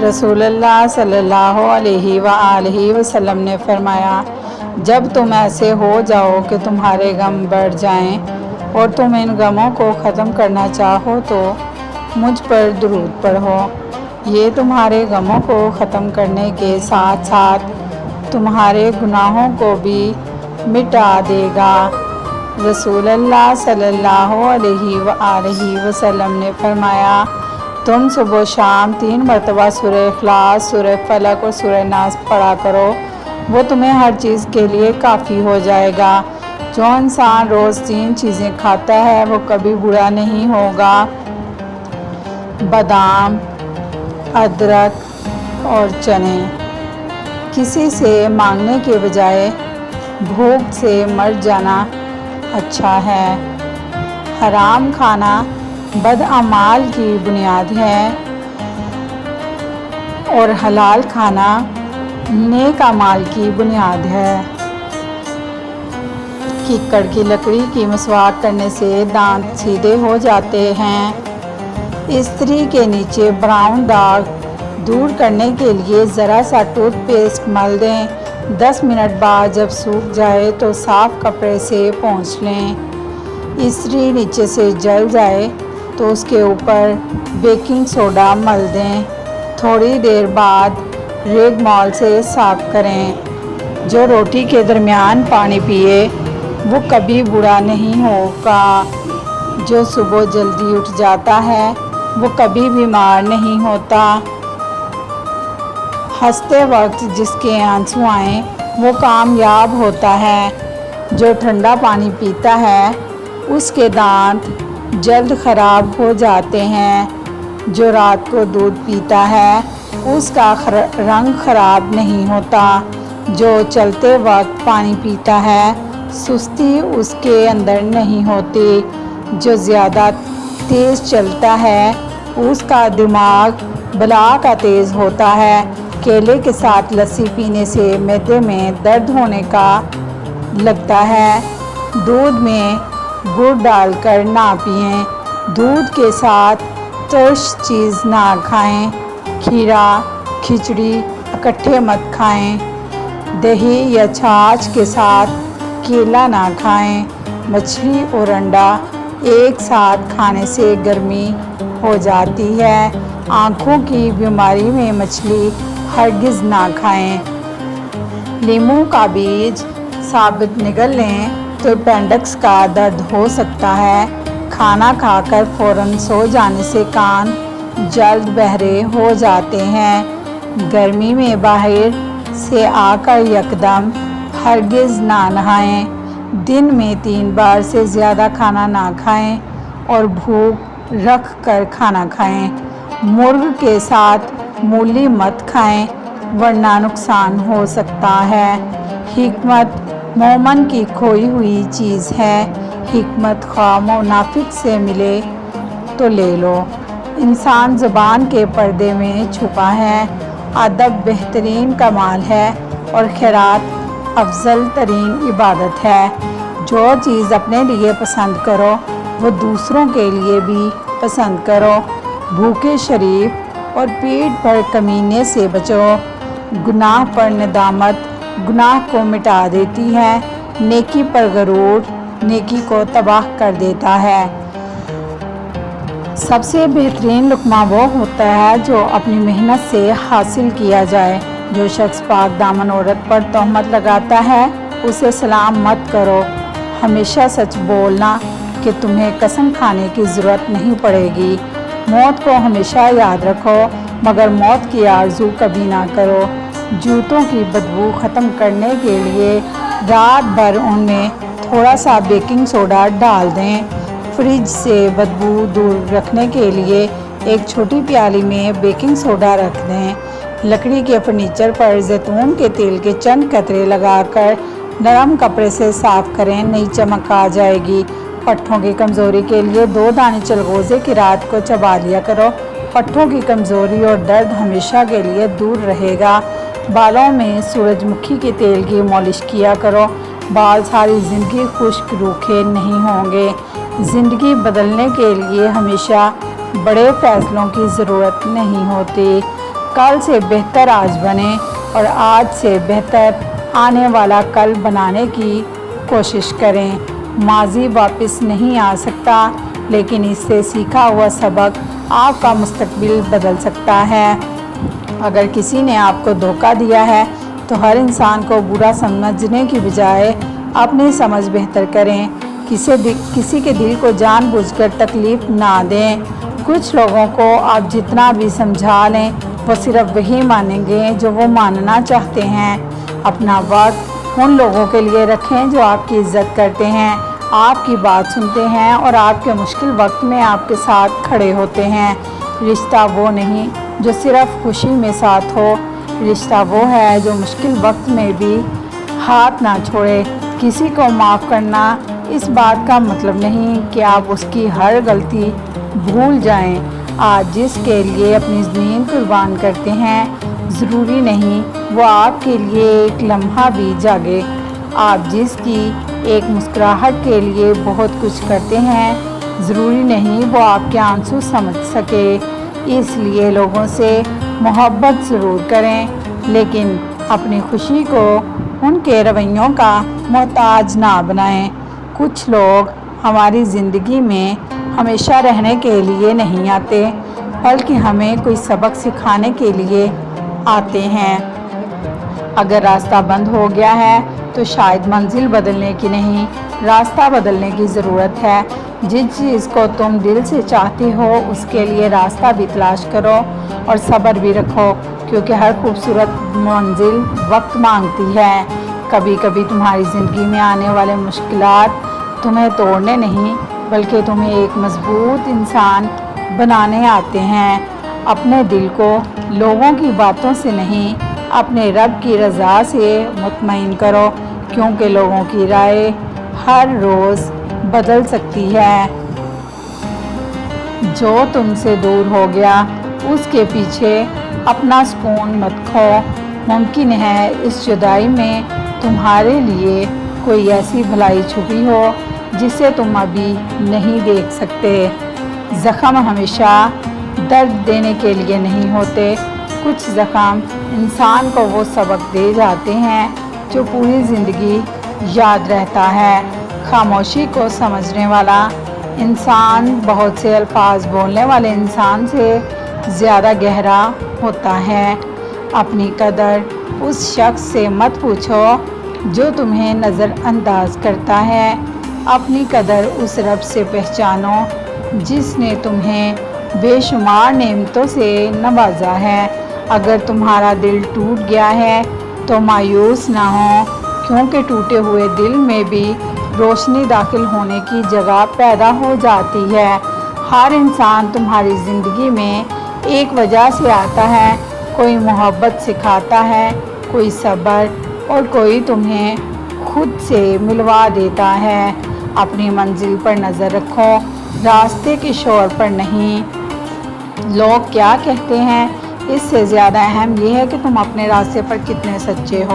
رسول اللہ صلی اللہ علیہ وآلہ وسلم نے فرمایا، جب تم ایسے ہو جاؤ کہ تمہارے غم بڑھ جائیں اور تم ان غموں کو ختم کرنا چاہو تو مجھ پر درود پڑھو، یہ تمہارے غموں کو ختم کرنے کے ساتھ ساتھ تمہارے گناہوں کو بھی مٹا دے گا۔ رسول اللہ صلی اللہ علیہ وآلہ وسلم نے فرمایا، تم صبح و شام 3 مرتبہ سورہ اخلاص، سورہ فلق اور سورہ ناس پڑھا کرو، وہ تمہیں ہر چیز کے لیے کافی ہو جائے گا۔ جو انسان روز 3 چیزیں کھاتا ہے وہ کبھی بوڑھا نہیں ہوگا، بادام، ادرک اور چنے۔ کسی سے مانگنے کے بجائے بھوک سے مر جانا اچھا ہے۔ حرام کھانا بدعمال کی بنیاد ہے اور حلال کھانا نیک اعمال کی بنیاد ہے۔ کیکڑ کی لکڑی کی مسواک کرنے سے دانت سیدھے ہو جاتے ہیں۔ استری کے نیچے براؤن داغ دور کرنے کے لیے ذرا سا ٹوتھ پیسٹ مل دیں، 10 منٹ بعد جب سوکھ جائے تو صاف کپڑے سے پونچھ لیں۔ استری نیچے سے جل جائے تو اس کے اوپر بیکنگ سوڈا مل دیں، تھوڑی دیر بعد ریگ مال سے صاف کریں۔ جو روٹی کے درمیان پانی پیے وہ کبھی بوڑھا نہیں ہوگا۔ جو صبح جلدی اٹھ جاتا ہے وہ کبھی بیمار نہیں ہوتا۔ ہنستے وقت جس کے آنسو آئیں وہ کامیاب ہوتا ہے۔ جو ٹھنڈا پانی پیتا ہے اس کے دانت جلد خراب ہو جاتے ہیں۔ جو رات کو دودھ پیتا ہے اس کا رنگ خراب نہیں ہوتا۔ جو چلتے وقت پانی پیتا ہے سستی اس کے اندر نہیں ہوتی۔ جو زیادہ تیز چلتا ہے اس کا دماغ بلا کا تیز ہوتا ہے۔ کیلے کے ساتھ لسی پینے سے معدے میں درد ہونے کا لگتا ہے۔ دودھ میں گڑ ڈال کر نہ پئیں۔ دودھ کے ساتھ ترش چیز نہ کھائیں۔ کھیرا، کھچڑی اکٹھے مت کھائیں۔ دہی یا چھاچھ کے ساتھ کیلا نہ کھائیں۔ مچھلی اور انڈا ایک ساتھ کھانے سے گرمی ہو جاتی ہے۔ آنکھوں کی بیماری میں مچھلی ہرگز نہ کھائیں۔ لیموں کا بیج ثابت نگل لیں تو اپینڈکس کا درد ہو سکتا ہے۔ کھانا کھا کر فوراً سو جانے سے کان جلد بہرے ہو جاتے ہیں۔ گرمی میں باہر سے آ کر یکدم ہرگز نہ نہائیں۔ دن میں 3 بار سے زیادہ کھانا نہ کھائیں اور بھوک رکھ کر کھانا کھائیں۔ مرغ کے ساتھ مولی مت کھائیں ورنہ نقصان ہو سکتا ہے۔ حکمت مومن کی کھوئی ہوئی چیز ہے۔ حکمت خواہ منافق سے ملے تو لے لو۔ انسان زبان کے پردے میں چھپا ہے۔ ادب بہترین کمال ہے اور خیرات افضل ترین عبادت ہے۔ جو چیز اپنے لیے پسند کرو وہ دوسروں کے لیے بھی پسند کرو۔ بھوکے شریف اور پیٹ پر کمینے سے بچو۔ گناہ پر ندامت گناہ کو مٹا دیتی ہے۔ نیکی پر غرور نیکی کو تباہ کر دیتا ہے۔ سب سے بہترین لقمہ وہ ہوتا ہے جو اپنی محنت سے حاصل کیا جائے۔ جو شخص پاک دامن عورت پر تہمت لگاتا ہے اسے سلام مت کرو۔ ہمیشہ سچ بولنا کہ تمہیں قسم کھانے کی ضرورت نہیں پڑے گی۔ موت کو ہمیشہ یاد رکھو مگر موت کی آرزو کبھی نہ کرو۔ جوتوں کی بدبو ختم کرنے کے لیے رات بھر ان میں تھوڑا سا بیکنگ سوڈا ڈال دیں۔ فریج سے بدبو دور رکھنے کے لیے ایک چھوٹی پیالی میں بیکنگ سوڈا رکھ دیں۔ لکڑی کے فرنیچر پر زیتون کے تیل کے چند قطرے لگا کر نرم کپڑے سے صاف کریں، نئی چمک آ جائے گی۔ پٹھوں کی کمزوری کے لیے 2 دانے چلغوزے کی رات کو چبا لیا کرو، پٹھوں کی کمزوری اور درد ہمیشہ کے لیے دور رہے گا۔ بالوں میں سورج مکھی کے تیل کی مالش کیا کرو، بال ساری زندگی خشک روکھے نہیں ہوں گے۔ زندگی بدلنے کے لیے ہمیشہ بڑے فیصلوں کی ضرورت نہیں ہوتی۔ کل سے بہتر آج بنے اور آج سے بہتر آنے والا کل بنانے کی کوشش کریں۔ ماضی واپس نہیں آ سکتا، لیکن اس سے سیکھا ہوا سبق آپ کا مستقبل بدل سکتا ہے۔ اگر کسی نے آپ کو دھوکہ دیا ہے تو ہر انسان کو برا سمجھنے کی بجائے اپنی سمجھ بہتر کریں۔ کسی کے دل کو جان بوجھ کر تکلیف نہ دیں۔ کچھ لوگوں کو آپ جتنا بھی سمجھا لیں وہ صرف وہی مانیں گے جو وہ ماننا چاہتے ہیں۔ اپنا وقت ان لوگوں کے لیے رکھیں جو آپ کی عزت کرتے ہیں، آپ کی بات سنتے ہیں اور آپ کے مشکل وقت میں آپ کے ساتھ کھڑے ہوتے ہیں۔ رشتہ وہ نہیں جو صرف خوشی میں ساتھ ہو، رشتہ وہ ہے جو مشکل وقت میں بھی ہاتھ نہ چھوڑے۔ کسی کو معاف کرنا اس بات کا مطلب نہیں کہ آپ اس کی ہر غلطی بھول جائیں۔ آج جس کے لیے اپنی زمین قربان کرتے ہیں، ضروری نہیں وہ آپ کے لیے ایک لمحہ بھی جاگے۔ آپ جس کی ایک مسکراہٹ کے لیے بہت کچھ کرتے ہیں، ضروری نہیں وہ آپ کے آنسو سمجھ سکے۔ اس لیے لوگوں سے محبت ضرور کریں، لیکن اپنی خوشی کو ان کے رویوں کا محتاج نہ بنائیں۔ کچھ لوگ ہماری زندگی میں ہمیشہ رہنے کے لیے نہیں آتے، بلکہ ہمیں کوئی سبق سکھانے کے لیے آتے ہیں۔ اگر راستہ بند ہو گیا ہے تو شاید منزل بدلنے کی نہیں، راستہ بدلنے کی ضرورت ہے۔ جس چیز کو تم دل سے چاہتی ہو اس کے لیے راستہ بھی تلاش کرو اور صبر بھی رکھو، کیونکہ ہر خوبصورت منزل وقت مانگتی ہے۔ کبھی کبھی تمہاری زندگی میں آنے والے مشکلات تمہیں توڑنے نہیں بلکہ تمہیں ایک مضبوط انسان بنانے آتے ہیں۔ اپنے دل کو لوگوں کی باتوں سے نہیں، اپنے رب کی رضا سے مطمئن کرو، کیونکہ لوگوں کی رائے ہر روز بدل سکتی ہے۔ جو تم سے دور ہو گیا اس کے پیچھے اپنا سکون مت کھو۔ ممکن ہے اس جدائی میں تمہارے لیے کوئی ایسی بھلائی چھپی ہو جسے تم ابھی نہیں دیکھ سکتے۔ زخم ہمیشہ درد دینے کے لیے نہیں ہوتے، کچھ زخم انسان کو وہ سبق دے جاتے ہیں جو پوری زندگی یاد رہتا ہے۔ خاموشی کو سمجھنے والا انسان بہت سے الفاظ بولنے والے انسان سے زیادہ گہرا ہوتا ہے۔ اپنی قدر اس شخص سے مت پوچھو جو تمہیں نظر انداز کرتا ہے، اپنی قدر اس رب سے پہچانو جس نے تمہیں بے شمار نعمتوں سے نوازا ہے۔ اگر تمہارا دل ٹوٹ گیا ہے تو مایوس نہ ہو، کیونکہ ٹوٹے ہوئے دل میں بھی روشنی داخل ہونے کی جگہ پیدا ہو جاتی ہے۔ ہر انسان تمہاری زندگی میں ایک وجہ سے آتا ہے، کوئی محبت سکھاتا ہے، کوئی صبر اور کوئی تمہیں خود سے ملوا دیتا ہے۔ اپنی منزل پر نظر رکھو، راستے کے شور پر نہیں۔ لوگ کیا کہتے ہیں اس سے زیادہ اہم یہ ہے کہ تم اپنے راستے پر کتنے سچے ہو۔